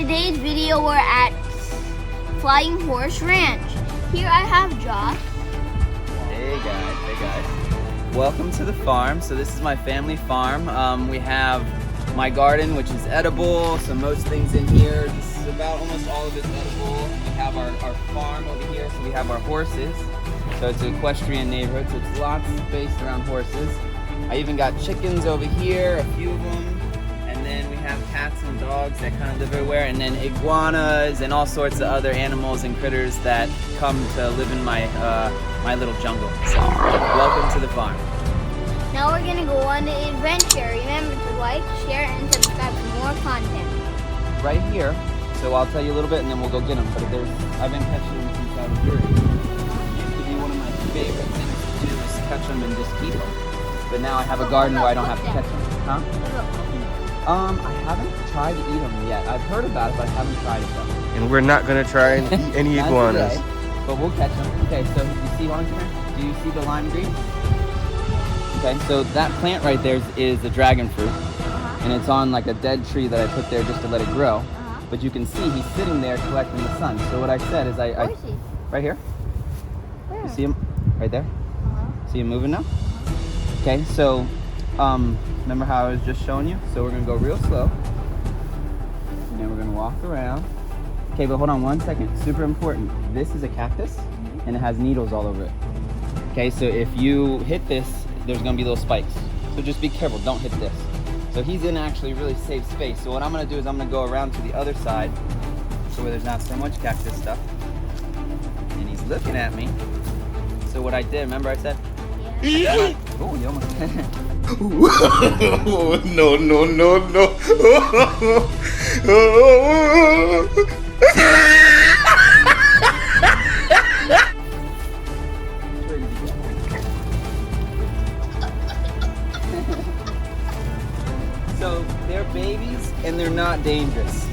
today's video we're at Flying Horse Ranch. Here I have Josh. Hey guys. Welcome to the farm. So this is my family farm. We have my garden, which is edible. So most things in here, this is about almost all of it's edible. We have our farm over here. So we have our horses. So it's an equestrian neighborhood. So it's lots based around horses. I even got chickens over here, a few of them. And then we have cats and dogs that kind of live everywhere. And then iguanas and all sorts of other animals and critters that come to live in my my little jungle. So welcome to the farm. Now we're gonna go on the adventure. Remember to like, share, and subscribe for more content. Right here, so I'll tell you a little bit and then we'll go get them. But I've been catching them since I was here. It used to be one of my favorite things to do is catch them and just eat them. But now I have a garden where I don't have to catch them. Huh? I haven't tried to eat them yet. I've heard about it, but I haven't tried it though. And we're not gonna try and eat any iguanas. Today, but we'll catch them. Okay, so you see orange here? Do you see the lime green? Okay, so that plant right there is the dragon fruit. And it's on like a dead tree that I put there just to let it grow. But you can see he's sitting there collecting the sun. So what I said is Where is he? right here. Where? You see him right there? See him moving now? Okay, so remember how I was just showing you? So we're gonna go real slow. And then we're gonna walk around. Okay, but hold on one second. Super important. This is a cactus and it has needles all over it. Okay, so if you hit this, there's gonna be little spikes. So just be careful, don't hit this. So he's in actually really safe space. So what I'm gonna do is I'm gonna go around to the other side, so where there's not so much cactus stuff. And he's looking at me. So what I did, remember I said? Yeah. Oh, you almost No, no, no, no. So they're babies and they're not dangerous.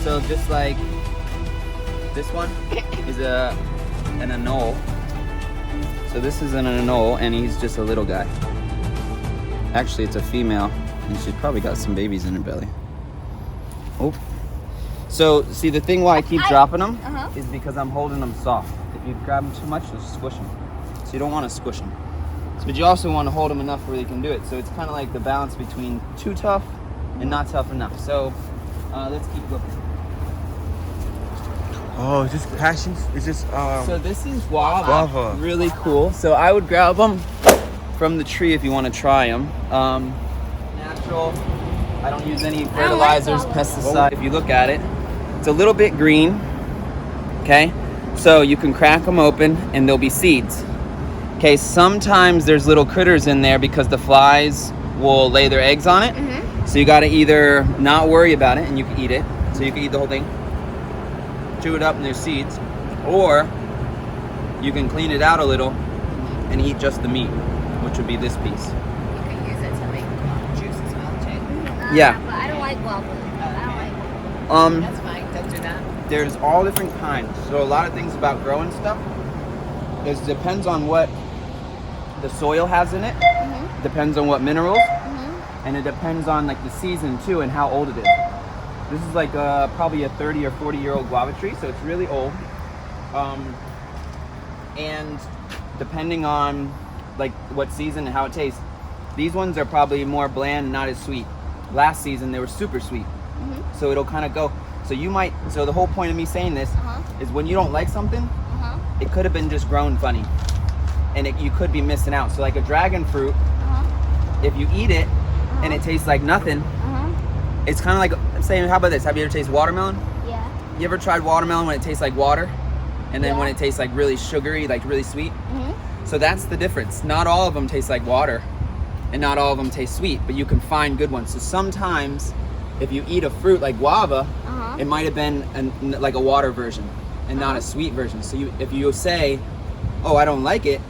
So just like this one is an anole. So this is an anole and he's just a little guy. Actually it's a female and she's probably got some babies in her belly. Oh. So see the thing why I keep dropping them is because I'm holding them soft. If you grab them too much, you'll squish them. So you don't want to squish them. But you also want to hold them enough where they can do it. So it's kind of like the balance between too tough and not tough enough. So let's keep looking. Oh, is this passion? Is this So this is guava. Guava. Really cool. So I would grab them from the tree if you want to try them. Natural. I don't use any fertilizers, pesticides. If you look at it, it's a little bit green. Okay, so you can crack them open and there'll be seeds. Okay, sometimes there's little critters in there because the flies will lay their eggs on it. So you got to either not worry about it and you can eat it. So you can eat the whole thing, chew it up and there's seeds, or you can clean it out a little and eat just the meat, which would be this piece. You can use it to make juice as well, too. Yeah. But I don't like guava. I don't like guava. That's fine. Don't do that. There's all different kinds. So a lot of things about growing stuff, it depends on what the soil has in it, depends on what minerals, and it depends on like the season too and how old it is. This is like probably a 30 or 40-year-old guava tree, so it's really old. And depending on like what season and how it tastes, these ones are probably more bland and not as sweet. Last season they were super sweet, so it'll kind of go. So you might. So the whole point of me saying this is when you don't like something, it could have been just grown funny, and you could be missing out. So like a dragon fruit, if you eat it and it tastes like nothing, it's kind of like saying, how about this? Have you ever tasted watermelon? Yeah. You ever tried watermelon when it tastes like water, and then when it tastes like really sugary, like really sweet? So that's the difference. Not all of them taste like water, and not all of them taste sweet, but you can find good ones. So sometimes, if you eat a fruit like guava, it might have been like a water version and not a sweet version. So if you say, oh, I don't like it,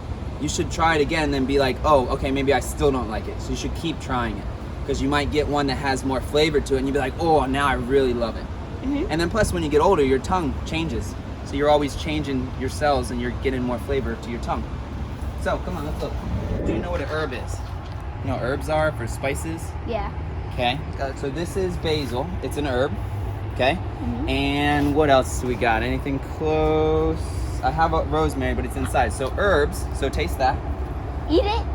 you should try it again and then be like, oh, okay, maybe I still don't like it. So you should keep trying it, because you might get one that has more flavor to it and you'll be like, oh, now I really love it. And then plus when you get older, your tongue changes. So you're always changing your cells and you're getting more flavor to your tongue. So come on, let's look. Do you know what an herb is? You know what herbs are for spices? Yeah. Okay, so this is basil. It's an herb. Okay? And what else do we got? Anything close? I have a rosemary, but it's inside. So herbs, so taste that. Eat it?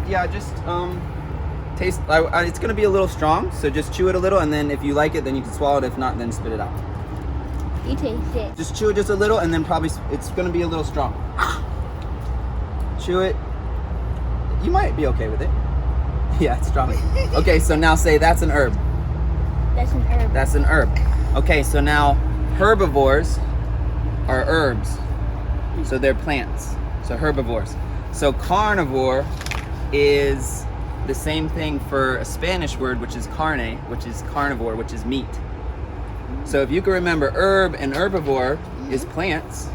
Yeah, just taste. It's gonna be a little strong, so just chew it a little, and then if you like it, then you can swallow it. If not, then spit it out. You taste it. Just chew it just a little, and then probably it's gonna be a little strong. Chew it. You might be okay with it. Yeah, it's strong. Okay, so now say that's an herb. That's an herb. That's an herb. Okay, so now herbivores are herbs. So they're plants. So herbivores. So carnivore is the same thing for a Spanish word, which is carne, which is carnivore, which is meat. So if you can remember, herb and herbivore is plants.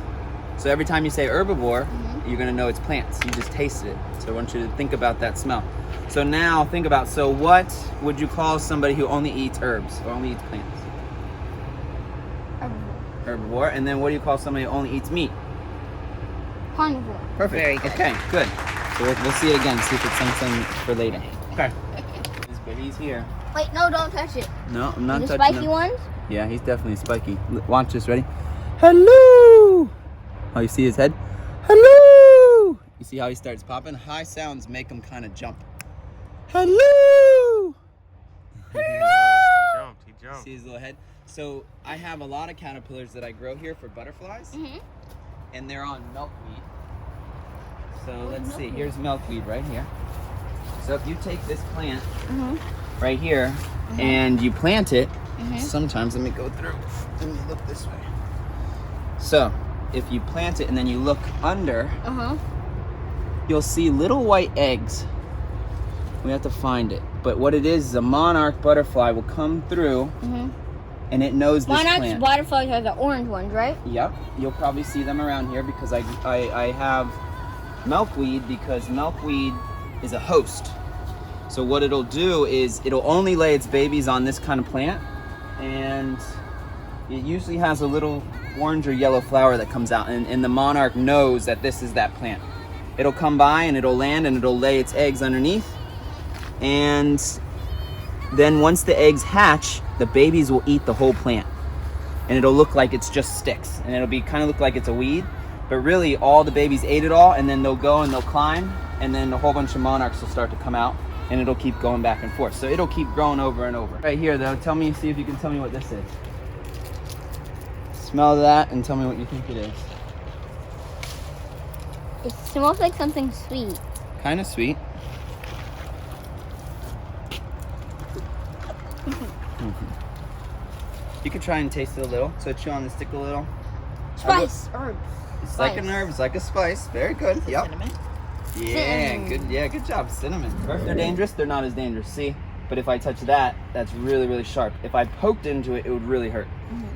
So every time you say herbivore, you're gonna know it's plants. You just tasted it. So I want you to think about that smell. So now think about, so what would you call somebody who only eats herbs or only eats plants? Herbivore. And then what do you call somebody who only eats meat? Carnivore. Perfect. Very good. Okay, good. So we'll see it again, see if it's something for later. Okay. But he's here. Wait, no, don't touch it. No, I'm not The touching spiky him. ones? Yeah, he's definitely spiky. Watch this, ready? Hello! Oh, you see his head? Hello! You see how he starts popping? High sounds make him kind of jump. Hello! He jumped. See his little head? So I have a lot of caterpillars that I grow here for butterflies, and they're on milkweed. So let's see, here's milkweed right here. So if you take this plant right here and you plant it, sometimes, let me go through, let me look this way. So if you plant it and then you look under, you'll see little white eggs. We have to find it. But what it is a monarch butterfly will come through and it knows this Monarch plant. butterflies are the orange ones, right? Yep, you'll probably see them around here because I have milkweed, because milkweed is a host. So what it'll do is it'll only lay its babies on this kind of plant, and it usually has a little orange or yellow flower that comes out, and the monarch knows that this is that plant. It'll come by and it'll land and it'll lay its eggs underneath, and then once the eggs hatch, the babies will eat the whole plant, and it'll look like it's just sticks, and it'll be kind of look like it's a weed, but really all the babies ate it all, and then they'll go and they'll climb, and then a whole bunch of monarchs will start to come out, and it'll keep going back and forth. So it'll keep growing over and over. Right here though, see if you can tell me what this is. Smell that and tell me what you think it is. It smells like something sweet. Kind of sweet. You could try and taste it a little. So chew on the stick a little. Spice, herbs. It's like an herb, it's like a spice. Very good. Yep. Cinnamon. Yeah, Cinnamon. good. Yeah, good job. Cinnamon. If they're dangerous, they're not as dangerous. See? But if I touch that, that's really, really sharp. If I poked into it, it would really hurt.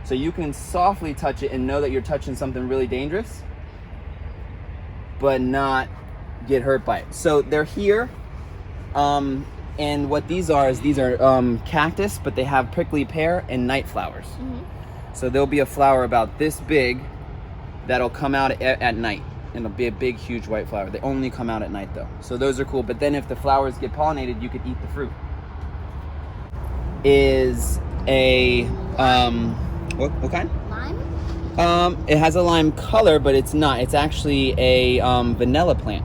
So you can softly touch it and know that you're touching something really dangerous, but not get hurt by it. So they're here. And what these are cactus, but they have prickly pear and night flowers. So there'll be a flower about this big that'll come out at night. And it'll be a big, huge white flower. They only come out at night though. So those are cool. But then if the flowers get pollinated, you could eat the fruit. Is a, what kind? Lime? It has a lime color, but it's not. It's actually a vanilla plant.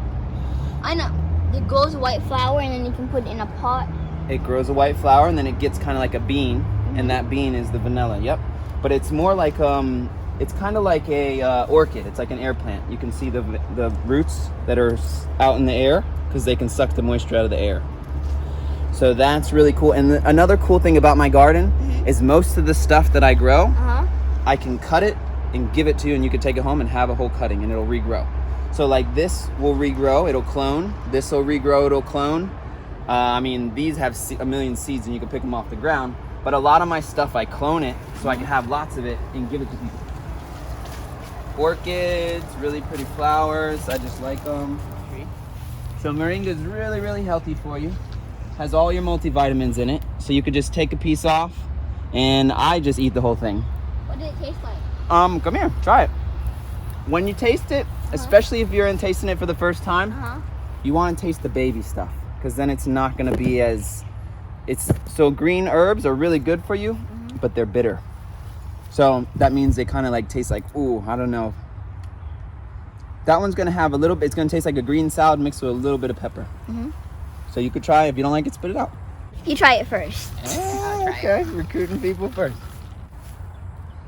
I know. It grows a white flower and then you can put it in a pot. It grows a white flower and then it gets kind of like a bean, and that bean is the vanilla. Yep. But it's more like it's kind of like a orchid. It's like an air plant. You can see the roots that are out in the air because they can suck the moisture out of the air. So that's really cool. And another cool thing about my garden is most of the stuff that I grow, I can cut it and give it to you, and you can take it home and have a whole cutting and it'll regrow. So like this will regrow, it'll clone. This will regrow, it'll clone. I mean, these have a million seeds and you can pick them off the ground. But a lot of my stuff, I clone it so I can have lots of it and give it to people. Orchids, really pretty flowers. I just like them. So moringa is really, really healthy for you. Has all your multivitamins in it. So you could just take a piece off, and I just eat the whole thing. What does it taste like? Come here, try it. When you taste it, especially if you're in tasting it for the first time, you want to taste the baby stuff, because then it's not going to be as, so green herbs are really good for you, but they're bitter. So that means they kind of like taste like, ooh, I don't know. That one's gonna have a little bit, it's gonna taste like a green salad mixed with a little bit of pepper. So you could try. If you don't like it, spit it out. You try it first. Oh, okay, recruiting people first.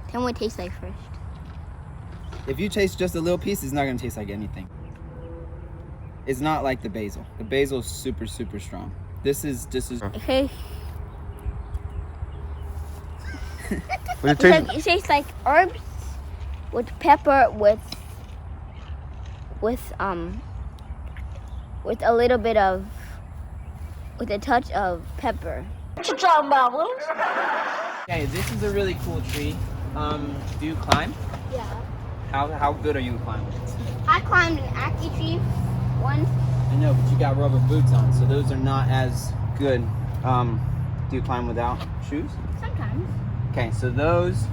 Tell me what it tastes like first. If you taste just a little piece, it's not gonna taste like anything. It's not like the basil. The basil is super, super strong. This is. Okay. What it taste? It tastes like herbs with pepper with a little bit of, with a touch of pepper. What you talking about, Willis? Okay, this is a really cool tree. Do you climb? Yeah. How good are you climbing? I climbed an ackee tree once. I know, but you got rubber boots on, so those are not as good. Do you climb without shoes? Sometimes. Okay, so those,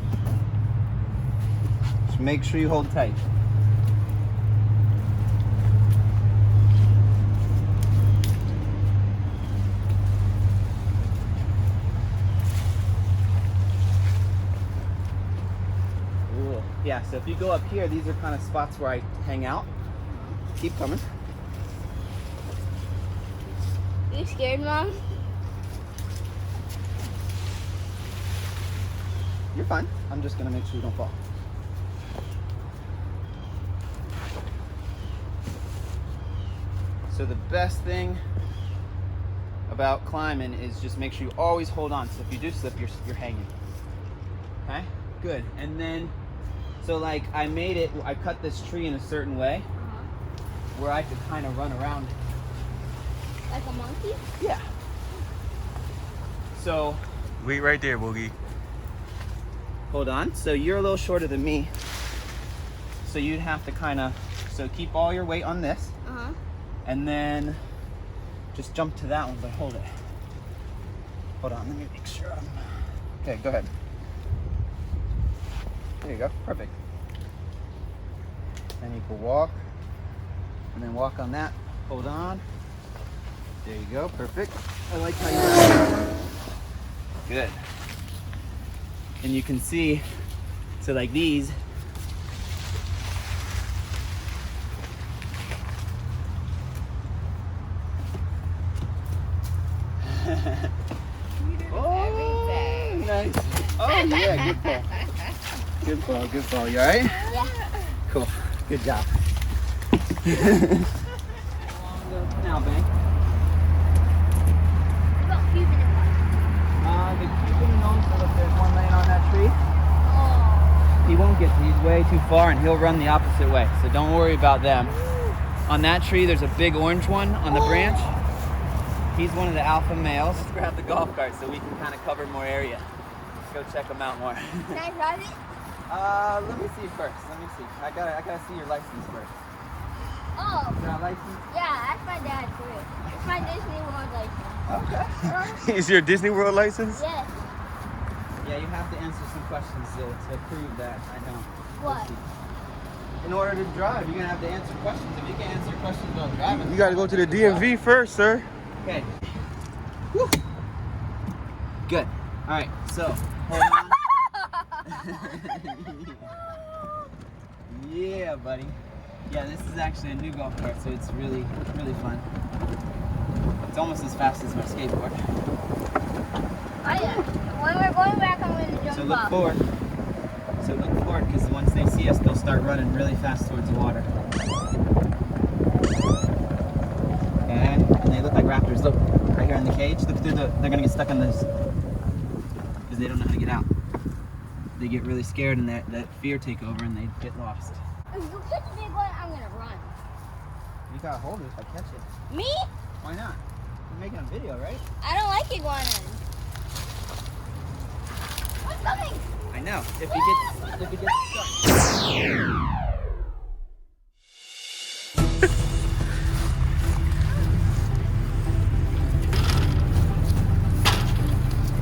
just make sure you hold tight. Cool. Yeah, so if you go up here, these are kind of spots where I hang out. Keep coming. You scared, Mom? You're fine. I'm just gonna make sure you don't fall. So the best thing about climbing is just make sure you always hold on. So if you do slip, you're hanging. Okay? Good. And then, so like I cut this tree in a certain way where I could kind of run around it. Like a monkey? Yeah. So, Wait right there, Boogie. hold on. So you're a little shorter than me. So you'd have to kind of, so keep all your weight on this. And then just jump to that one, but hold it. Hold on, let me make sure I'm... Okay, go ahead. There you go, perfect. Then you can walk, and then walk on that. Hold on. There you go, perfect. I like how you... Good. And you can see, so like these, oh, nice. Oh yeah, good ball. Good ball, good ball. You alright? Yeah. Cool. Good job. Now, Bank. What about Cuban and what? The Cuban knows that if there's one laying on that tree, Oh. he won't get to. He's way too far and he'll run the opposite way. So don't worry about them. On that tree, there's a big orange one on the branch. He's one of the alpha males. Let's grab the golf cart so we can kind of cover more area. Let's go check them out more. Can I drive it? Let me see first. Let me see. I gotta see your license first. Oh. You got a license? Yeah, that's my dad's too. It's my Disney World license. Okay. Is your Disney World license? Yes. Yeah, you have to answer some questions to prove that. I know. What? In order to drive, you're gonna have to answer questions. If you can't answer questions about driving, You gotta go to the DMV first, sir. Okay. Woo. Good. All right. So hold on. Yeah, buddy. Yeah, this is actually a new golf cart, so it's really fun. It's almost as fast as my skateboard. Oh yeah. When we're going back, I'm going to jump So look off. forward. So look forward, because once they see us, they'll start running really fast towards the water. Okay, and they look like raptors. Look, right here in the cage. Look through they're gonna get stuck on this, because they don't know how to get out. They get really scared and that fear take over and they get lost. If you catch a big one, I'm going to run. You gotta hold it if I catch it. Me? Why not? You're making a video, right? I don't like iguanas. What's coming? I know. If he gets stuck.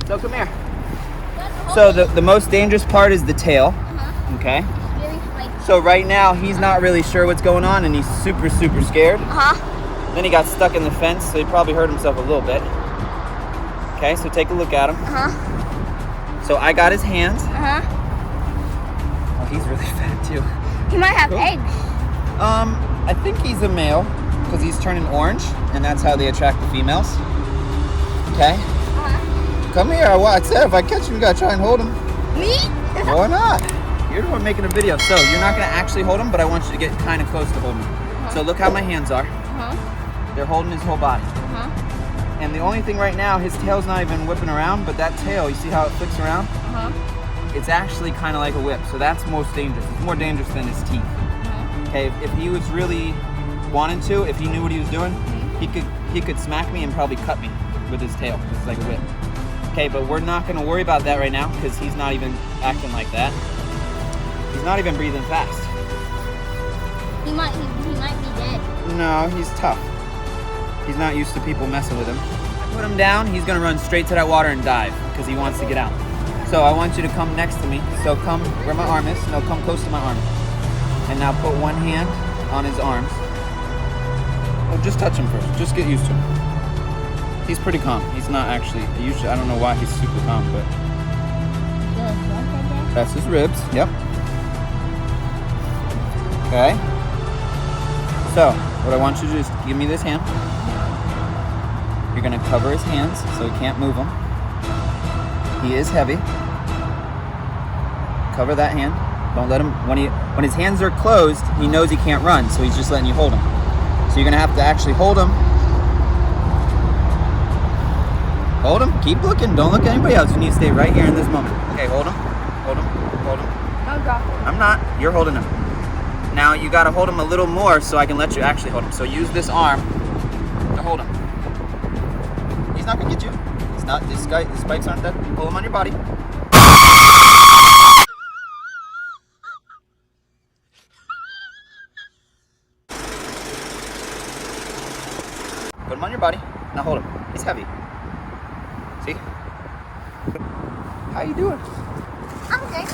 So come here. So the most dangerous part is the tail. Okay. So right now he's not really sure what's going on and he's super scared. Then he got stuck in the fence, so he probably hurt himself a little bit. Okay, so take a look at him. So I got his hands. he's really fat too. He might have Cool. eggs. I think he's a male because he's turning orange, and that's how they attract the females. Okay, come here. Well, I said if I catch him, you gotta try and hold him. Me? Why not? You're the one making a video, so you're not gonna actually hold him, but I want you to get kind of close to holding him. So look how my hands are. They're holding his whole body. And the only thing right now, his tail's not even whipping around, but that tail, you see how it flicks around? It's actually kind of like a whip, so that's most dangerous. It's more dangerous than his teeth. Okay, if he was really wanting to, if he knew what he was doing, he could smack me and probably cut me with his tail. It's like a whip. Okay, but we're not gonna worry about that right now because he's not even acting like that. He's not even breathing fast. He might be dead. No, he's tough. He's not used to people messing with him. Put him down, he's gonna run straight to that water and dive because he wants to get out. So I want you to come next to me. So come where my arm is. No, come close to my arm. And now put one hand on his arms. Oh, just touch him first. Just get used to him. He's pretty calm. He's not actually, usually, I don't know why he's super calm, but. That's his ribs, yep. Okay. So, what I want you to do is give me this hand. You're gonna cover his hands so he can't move them. He is heavy. Cover that hand. Don't let him, when his hands are closed, he knows he can't run, so he's just letting you hold him. So you're gonna have to actually hold him. Hold him, keep looking, don't look at anybody else. You need to stay right here in this moment. Okay, hold him, hold him, hold him. Don't drop him. I'm not, you're holding him. Now you gotta hold him a little more so I can let you actually hold him. So use this arm to hold him. He's not gonna get you. It's not, the spikes aren't that, pull him on your body. Put him on your body. Now hold him. He's heavy. See? How you doing? I'm okay.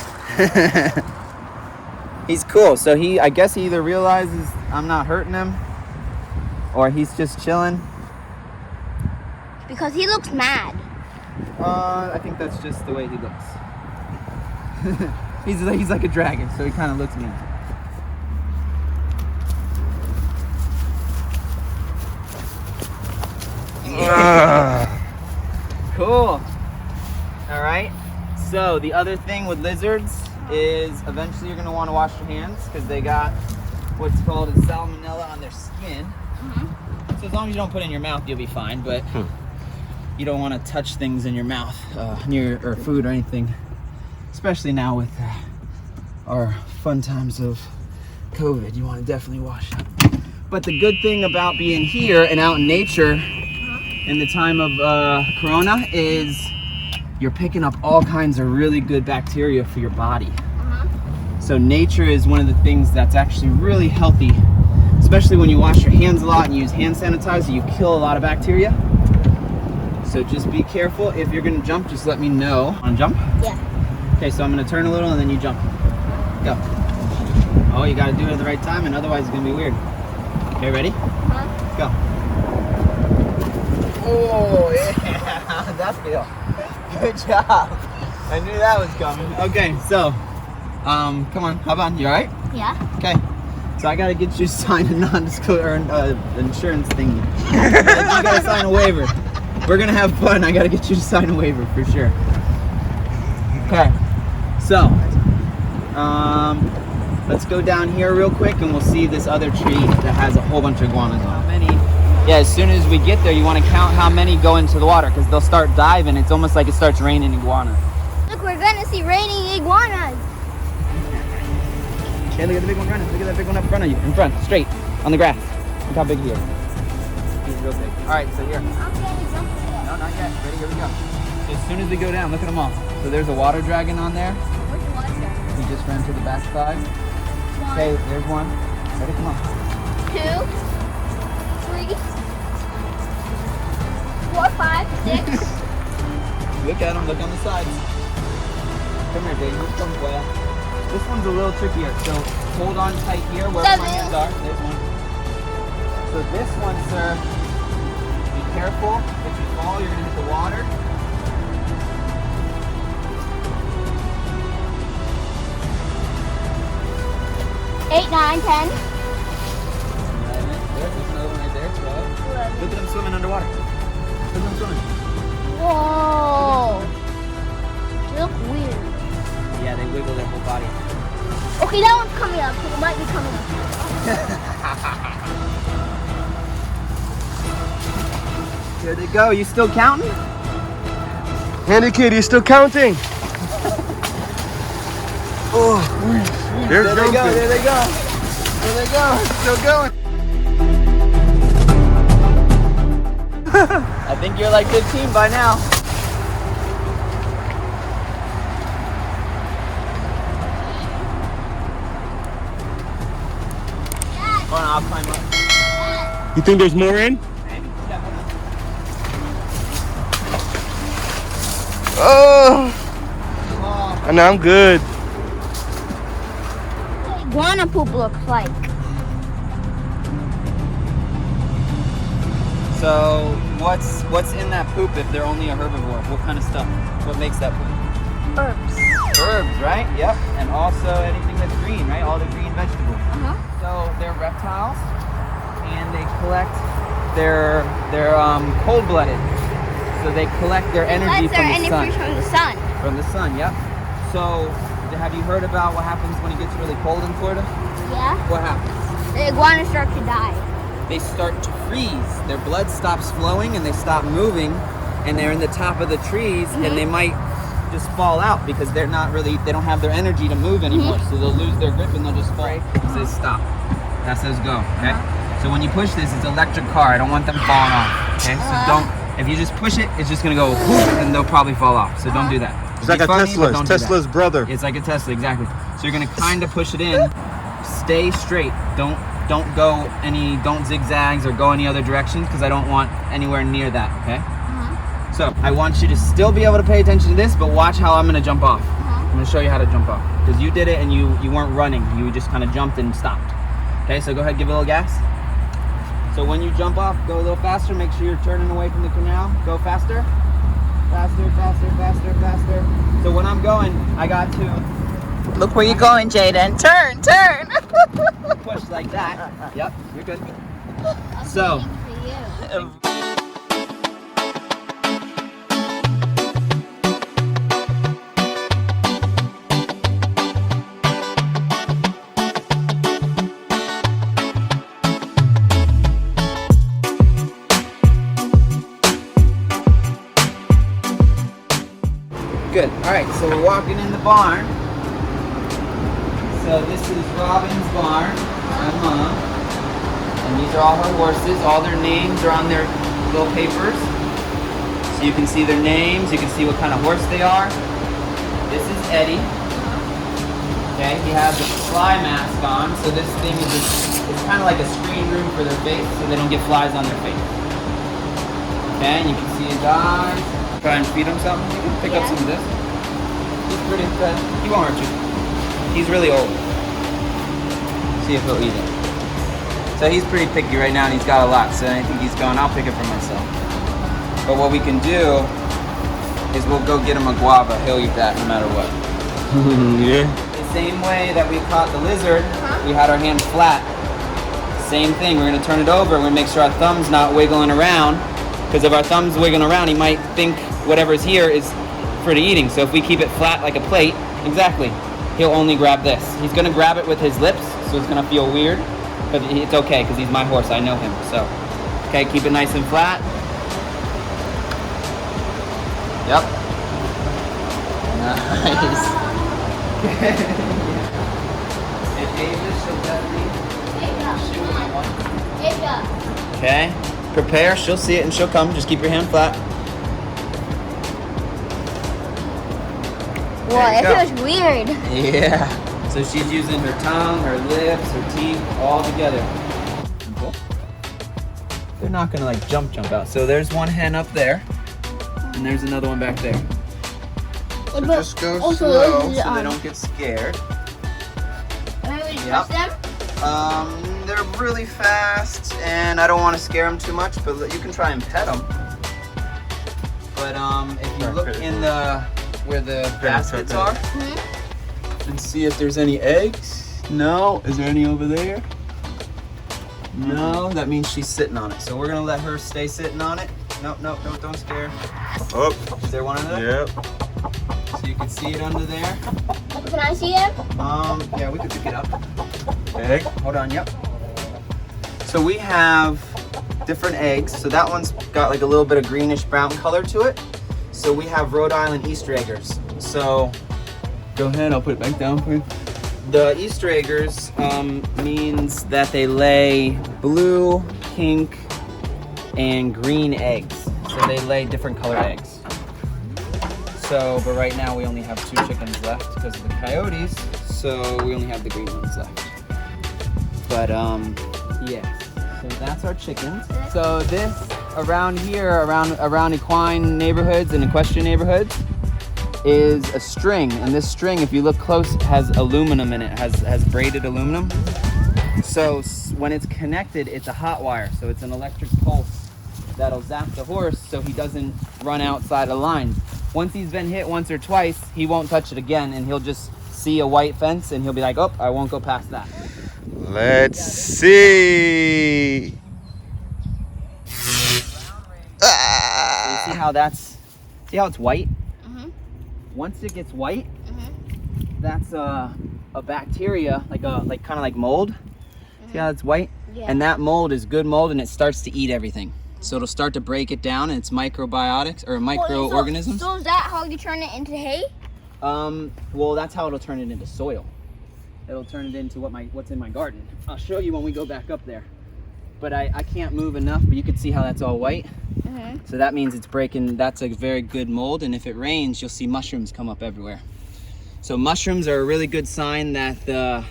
He's cool. So I guess he either realizes I'm not hurting him or he's just chilling. Because he looks mad. I think that's just the way he looks. He's like a dragon, so he kind of looks mean. Cool. All right. So the other thing with lizards is eventually you're going to want to wash your hands because they got what's called a salmonella on their skin. So as long as you don't put it in your mouth, you'll be fine. But you don't want to touch things in your mouth near or food or anything, especially now with our fun times of COVID. You want to definitely wash up. But the good thing about being here and out in nature in the time of Corona is you're picking up all kinds of really good bacteria for your body. So nature is one of the things that's actually really healthy, especially when you wash your hands a lot and use hand sanitizer. You kill a lot of bacteria. So just be careful. If you're gonna jump, just let me know. Want to jump? Yeah. Okay, so I'm gonna turn a little and then you jump. Go. Oh, you gotta do it at the right time, and otherwise it's gonna be weird. Okay, ready? Go. Oh, yeah, that's good. Good job. I knew that was coming. Okay, so, come on, hop on. You all right? Yeah. Okay. So I gotta get you to sign a non-disclosure insurance thing. You gotta sign a waiver. We're gonna have fun. I gotta get you to sign a waiver for sure. Okay. So, let's go down here real quick and we'll see this other tree that has a whole bunch of iguanas on it. How many? Yeah, as soon as we get there, you want to count how many go into the water because they'll start diving. It's almost like it starts raining iguanas. Look, we're gonna see raining iguanas. Hey, look at the big one running. Look at that big one up in front of you. In front, straight, on the grass. Look how big he is. He's real big. All right, so here. I'm getting something. No, not yet. Ready, here we go. So as soon as we go down, look at them all. So there's a water dragon on there. Where's the water dragon? He just ran to the back side. Okay, there's one. Ready, come on. 2, 3, 4, 5, 6. Look at him, look on the sides. Come here, baby. Come, boy. This one's a little trickier, so hold on tight here where my hands are. There's one. So this one, sir, be careful. If you fall, you're gonna hit the water. 8, 9, 10. 11. There's another one right there. 12. Look at them swimming underwater. Look at them swimming. Whoa. They look weird. Yeah, they wiggle their whole body. Okay, that one's coming up, so it might be coming up. Here they go. You still counting? Handy kid, you still counting? Oh, they're There they jumping. go. There they go. There they go. Still going. I think you're like 15 by now. Hold on, I'll climb up. You think there's more in? Oh, and I'm good. Iguana poop looks like. So what's in that poop if they're only a herbivore? What kind of stuff? What makes that poop? Herbs. Herbs, right? Yep. And also anything that's green, right? All the green vegetables. So they're reptiles, and they collect their cold-blooded. So they collect their energy from the sun. From the sun. From the sun, yep. So have you heard about what happens when it gets really cold in Florida? Yeah. What happens? The iguanas start to die. They start to freeze. Their blood stops flowing and they stop moving, and they're in the top of the trees, and they might just fall out because they don't have their energy to move anymore. So they'll lose their grip and they'll just fall. It says stop. That says go. Okay. So when you push this, it's an electric car. I don't want them falling off. Okay. So don't. If you just push it, it's just gonna go whoop, and they'll probably fall off. So don't do that. It's like a Tesla's brother. It's like a Tesla, exactly. So you're gonna kind of push it in. Stay straight. Don't zigzags or go any other directions because I don't want anywhere near that. Okay. So I want you to still be able to pay attention to this, but watch how I'm gonna jump off. I'm gonna show you how to jump off because you did it and you weren't running. You just kind of jumped and stopped. Okay. So go ahead, give it a little gas. So when you jump off, go a little faster. Make sure you're turning away from the canal. Go faster. Faster, faster, faster, faster. So when I'm going, I got to Look where you're going, Jaden. Turn, turn. push like that. Yep, you're good. So, good. All right, so we're walking in the barn. So this is Robin's barn, my mom. And these are all her horses. All their names are on their little papers. So you can see their names, you can see what kind of horse they are. This is Eddie. Okay, he has a fly mask on. So this thing is it's kind of like a screen room for their face so they don't get flies on their face. Okay, and you can see his eyes. Try and feed him something. You can pick up some of this. He's pretty good. He won't hurt you. He's really old. See if he'll eat it. So he's pretty picky right now and he's got a lot. So I think he's going, I'll pick it for myself. But what we can do is we'll go get him a guava. He'll eat that no matter what. Yeah. The same way that we caught the lizard, we had our hand flat. Same thing, we're gonna turn it over. We're gonna make sure our thumb's not wiggling around. Because if our thumb's wiggling around, he might think whatever's here is for the eating. So if we keep it flat like a plate, exactly, he'll only grab this. He's gonna grab it with his lips, so it's gonna feel weird, but it's okay because he's my horse, I know him. So, okay, keep it nice and flat. Yep. Nice. And Ava, she'll definitely shoot one. Okay. Prepare, she'll see it and she'll come. Just keep your hand flat. Well, it feels weird. Yeah. So she's using her tongue, her lips, her teeth, all together. Cool. They're not gonna like jump out. So there's one hen up there, and there's another one back there. So just go slow so they don't get scared. Maybe we trust them? They're really fast, and I don't want to scare them too much, but you can try and pet them. But if you look in where the baskets are, and see if there's any eggs. No. Is there any over there? No. That means she's sitting on it. So we're gonna let her stay sitting on it. Nope, nope, nope, don't scare. Oh, Is there one under there? yep. So you can see it under there. Can I see it? Yeah, we could pick it up. Egg. Hold on, yep. So we have different eggs. So that one's got like a little bit of greenish brown color to it. So we have Rhode Island Easter eggers. So go ahead, I'll put it back down for you. The Easter eggers means that they lay blue, pink, and green eggs. So they lay different color eggs. So, but right now we only have 2 chickens left because of the coyotes. So we only have the green ones left. But yeah. So that's our chickens. So this around here, around equine neighborhoods and equestrian neighborhoods, is a string. And this string, if you look close, has aluminum in it. Has braided aluminum. So when it's connected, it's a hot wire. So it's an electric pulse that'll zap the horse so he doesn't run outside of lines. Once he's been hit once or twice, he won't touch it again, and he'll just see a white fence and he'll be like, oh, I won't go past that. Let's see. So you see how it's white? Mm-hmm. Once it gets white, Mm-hmm. that's a bacteria, like kind of like mold. Mm-hmm. See how it's white? Yeah. And that mold is good mold, and it starts to eat everything. So it'll start to break it down, and it's microbiotics or microorganisms. So is that how you turn it into hay? Well, that's how it'll turn it into soil. It'll turn it into what's in my garden. I'll show you when we go back up there. But I can't move enough, but you can see how that's all white. Mm-hmm. So that means it's breaking, that's a very good mold, and if it rains, you'll see mushrooms come up everywhere. So mushrooms are a really good sign that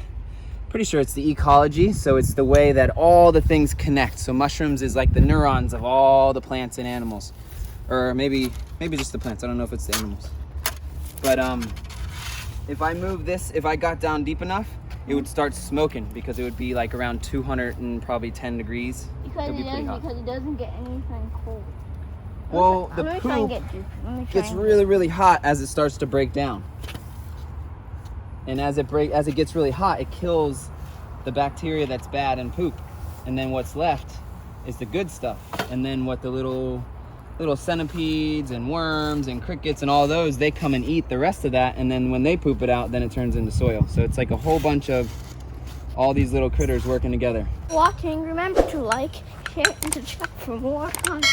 pretty sure it's the ecology, so it's the way that all the things connect. So mushrooms is like the neurons of all the plants and animals. Or maybe just the plants, I don't know if it's the animals. But if I move this, if I got down deep enough, it would start smoking because it would be like around 210 degrees. Because It'd be pretty hot. it doesn't get anything cold. Well, Let the me try and poop get juice. Let me try gets and really, really hot as it starts to break down. And as it gets really hot, it kills the bacteria that's bad in poop. And then what's left is the good stuff. And then what the little centipedes and worms and crickets and all those, they come and eat the rest of that. And then when they poop it out, then it turns into soil. So it's like a whole bunch of all these little critters working together. watching. Remember to like, share, and subscribe for more content.